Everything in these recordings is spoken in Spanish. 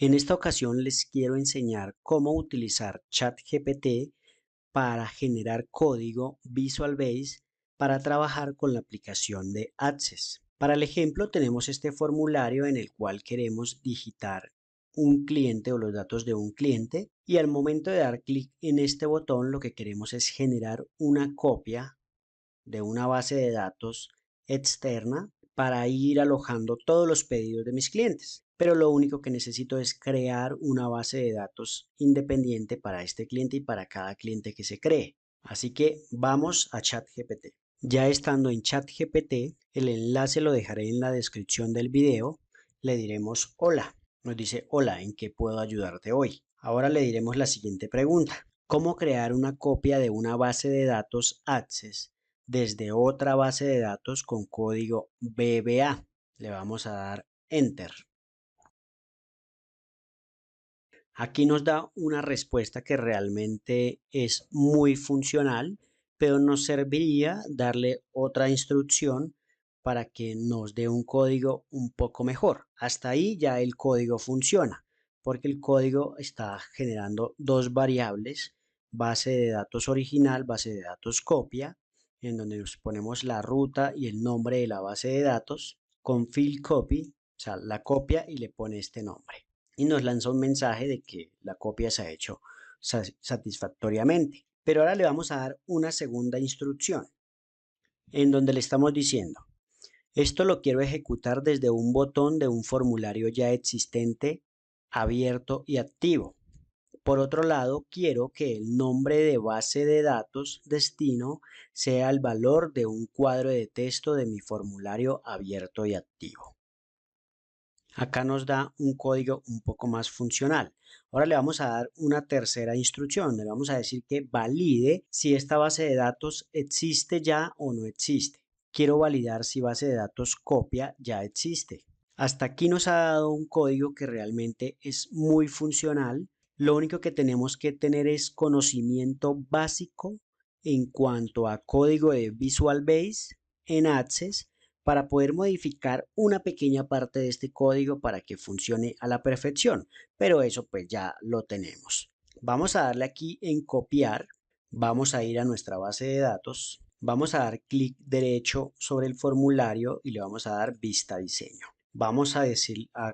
En esta ocasión les quiero enseñar cómo utilizar ChatGPT para generar código Visual Basic para trabajar con la aplicación de Access. Para el ejemplo tenemos este formulario en el cual queremos digitar un cliente o los datos de un cliente y al momento de dar clic en este botón lo que queremos es generar una copia de una base de datos externa para ir alojando todos los pedidos de mis clientes. Pero lo único que necesito es crear una base de datos independiente para este cliente y para cada cliente que se cree. Así que vamos a ChatGPT. Ya estando en ChatGPT, el enlace lo dejaré en la descripción del video. Le diremos hola. Nos dice hola, ¿en qué puedo ayudarte hoy? Ahora le diremos la siguiente pregunta. ¿Cómo crear una copia de una base de datos Access desde otra base de datos con código VBA? Le vamos a dar Enter. Aquí nos da una respuesta que realmente es muy funcional, pero nos serviría darle otra instrucción para que nos dé un código un poco mejor. Hasta ahí ya el código funciona, porque el código está generando dos variables, base de datos original, base de datos copia, en donde nos ponemos la ruta y el nombre de la base de datos, con field copy, o sea, la copia y le pone este nombre y nos lanza un mensaje de que la copia se ha hecho satisfactoriamente. Pero ahora le vamos a dar una segunda instrucción en donde le estamos diciendo, esto lo quiero ejecutar desde un botón de un formulario ya existente, abierto y activo. Por otro lado, quiero que el nombre de base de datos destino sea el valor de un cuadro de texto de mi formulario abierto y activo. Acá nos da un código un poco más funcional. Ahora le vamos a dar una tercera instrucción. Le vamos a decir que valide si esta base de datos existe ya o no existe. Quiero validar si base de datos copia ya existe. Hasta aquí nos ha dado un código que realmente es muy funcional. Lo único que tenemos que tener es conocimiento básico en cuanto a código de Visual Basic en Access para poder modificar una pequeña parte de este código para que funcione a la perfección, pero eso pues ya lo tenemos. Vamos a darle aquí en copiar, vamos a ir a nuestra base de datos, vamos a dar clic derecho sobre el formulario y le vamos a dar vista diseño. Vamos a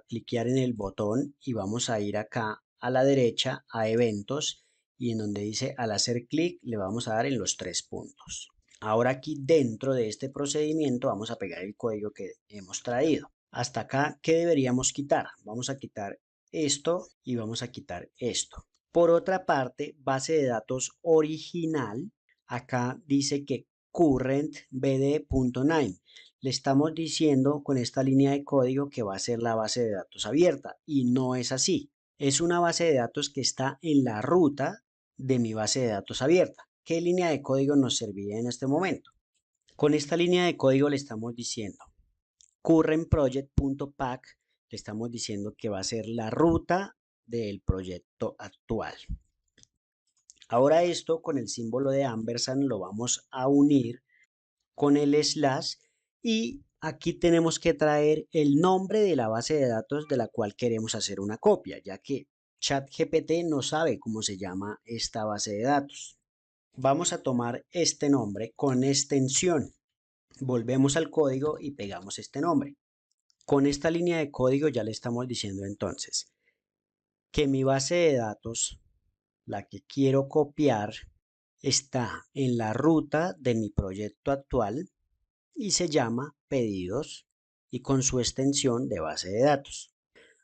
cliquear en el botón y vamos a ir acá a la derecha a eventos y en donde dice al hacer clic le vamos a dar en los tres puntos. Ahora aquí dentro de este procedimiento vamos a pegar el código que hemos traído. Hasta acá, ¿qué deberíamos quitar? Vamos a quitar esto y vamos a quitar esto. Por otra parte, base de datos original, acá dice que currentbd.9. Le estamos diciendo con esta línea de código que va a ser la base de datos abierta y no es así. Es una base de datos que está en la ruta de mi base de datos abierta. ¿Qué línea de código nos serviría en este momento? Con esta línea de código le estamos diciendo currentproject.pack, le estamos diciendo que va a ser la ruta del proyecto actual. Ahora esto con el símbolo de ampersand lo vamos a unir con el slash y aquí tenemos que traer el nombre de la base de datos de la cual queremos hacer una copia, ya que ChatGPT no sabe cómo se llama esta base de datos. Vamos a tomar este nombre con extensión. Volvemos al código y pegamos este nombre. Con esta línea de código ya le estamos diciendo entonces que mi base de datos, la que quiero copiar, está en la ruta de mi proyecto actual y se llama pedidos y con su extensión de base de datos.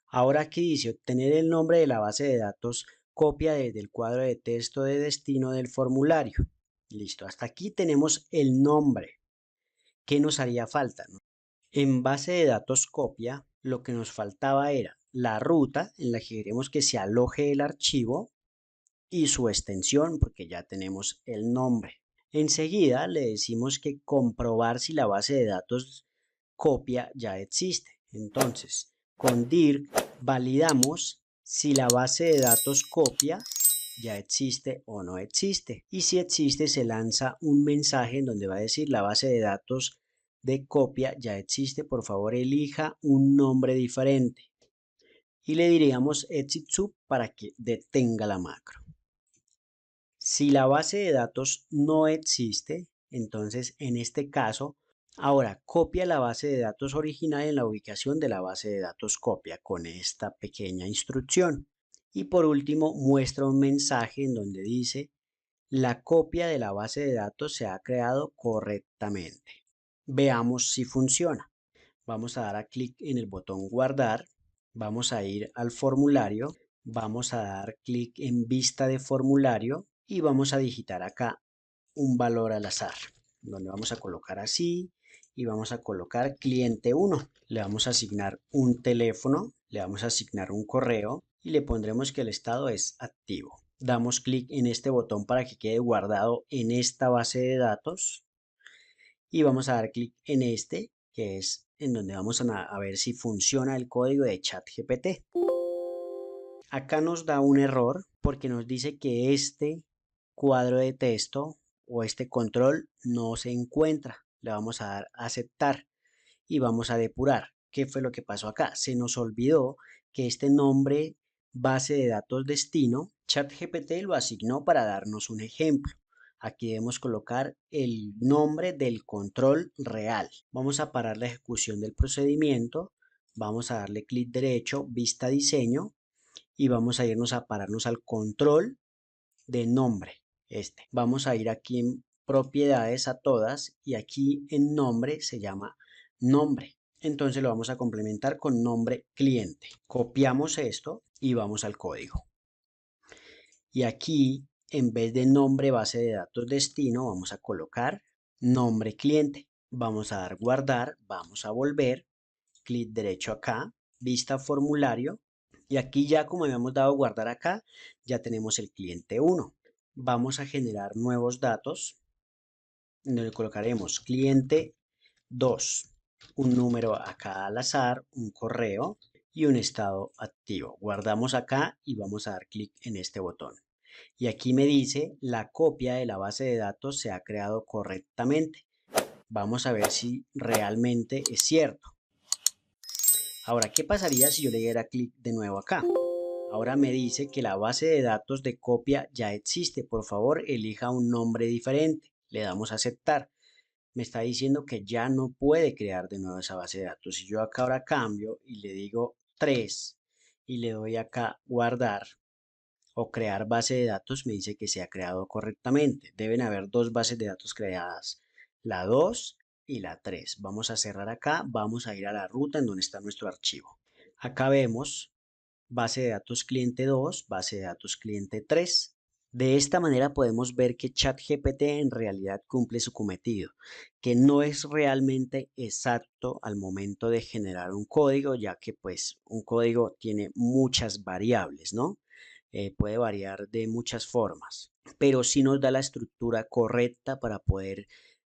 Ahora aquí dice obtener el nombre de la base de datos, copia desde el cuadro de texto de destino del formulario. Listo, hasta aquí tenemos el nombre. ¿Qué nos haría falta? En base de datos copia, lo que nos faltaba era la ruta en la que queremos que se aloje el archivo y su extensión, porque ya tenemos el nombre. Enseguida le decimos que comprobar si la base de datos copia ya existe. Entonces, con dir validamos si la base de datos copia ya existe o no existe. Y si existe, se lanza un mensaje en donde va a decir la base de datos de copia ya existe, por favor elija un nombre diferente. y le diríamos exit sub para que detenga la macro. Si la base de datos no existe, entonces en este caso, ahora copia la base de datos original en la ubicación de la base de datos copia con esta pequeña instrucción. Y por último, muestra un mensaje en donde dice: la copia de la base de datos se ha creado correctamente. Veamos si funciona. Vamos a dar clic en el botón guardar, vamos a ir al formulario, vamos a dar clic en vista de formulario y vamos a digitar acá un valor al azar, donde vamos a colocar así y vamos a colocar cliente 1. Le vamos a asignar un teléfono, le vamos a asignar un correo y le pondremos que el estado es activo. Damos clic en este botón para que quede guardado en esta base de datos y vamos a dar clic en este, que es en donde vamos a ver si funciona el código de ChatGPT. Acá nos da un error porque nos dice que este cuadro de texto o este control no se encuentra. Le vamos a dar a aceptar y vamos a depurar. ¿Qué fue lo que pasó acá? Se nos olvidó que este nombre base de datos destino, ChatGPT lo asignó para darnos un ejemplo. Aquí debemos colocar el nombre del control real. Vamos a parar la ejecución del procedimiento. Vamos a darle clic derecho, vista diseño y vamos a irnos a pararnos al control de nombre. Vamos a ir aquí en propiedades a todas y aquí en nombre se llama nombre. Entonces lo vamos a complementar con nombre cliente. Copiamos esto y vamos al código. Y aquí, en vez de nombre base de datos destino, vamos a colocar nombre cliente. Vamos a dar guardar, vamos a volver, clic derecho acá, vista formulario. Y aquí ya como habíamos dado guardar acá, ya tenemos el cliente 1. Vamos a generar nuevos datos, donde colocaremos cliente 2, un número acá al azar, un correo y un estado activo. Guardamos acá y vamos a dar clic en este botón. Y aquí me dice la copia de la base de datos se ha creado correctamente. Vamos a ver si realmente es cierto. Ahora, ¿qué pasaría si yo le diera clic de nuevo acá? Ahora me dice que la base de datos de copia ya existe. Por favor, elija un nombre diferente. Le damos a aceptar. Me está diciendo que ya no puede crear de nuevo esa base de datos. Si yo acá ahora cambio y le digo 3 y le doy acá guardar o crear base de datos, me dice que se ha creado correctamente. Deben haber dos bases de datos creadas, la 2 y la 3. Vamos a cerrar acá, vamos a ir a la ruta en donde está nuestro archivo. Acá vemos base de datos cliente 2, base de datos cliente 3. De esta manera podemos ver que ChatGPT en realidad cumple su cometido, que no es realmente exacto al momento de generar un código, ya que pues un código tiene muchas variables, ¿no? Puede variar de muchas formas, pero sí nos da la estructura correcta para poder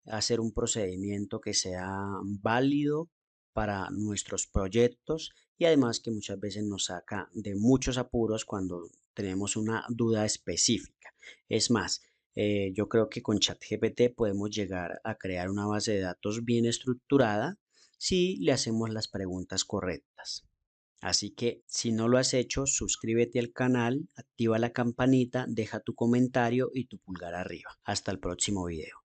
hacer un procedimiento que sea válido para nuestros proyectos y además que muchas veces nos saca de muchos apuros cuando tenemos una duda específica. Es más, yo creo que con ChatGPT podemos llegar a crear una base de datos bien estructurada si le hacemos las preguntas correctas. Así que si no lo has hecho, suscríbete al canal, activa la campanita, deja tu comentario y tu pulgar arriba. Hasta el próximo video.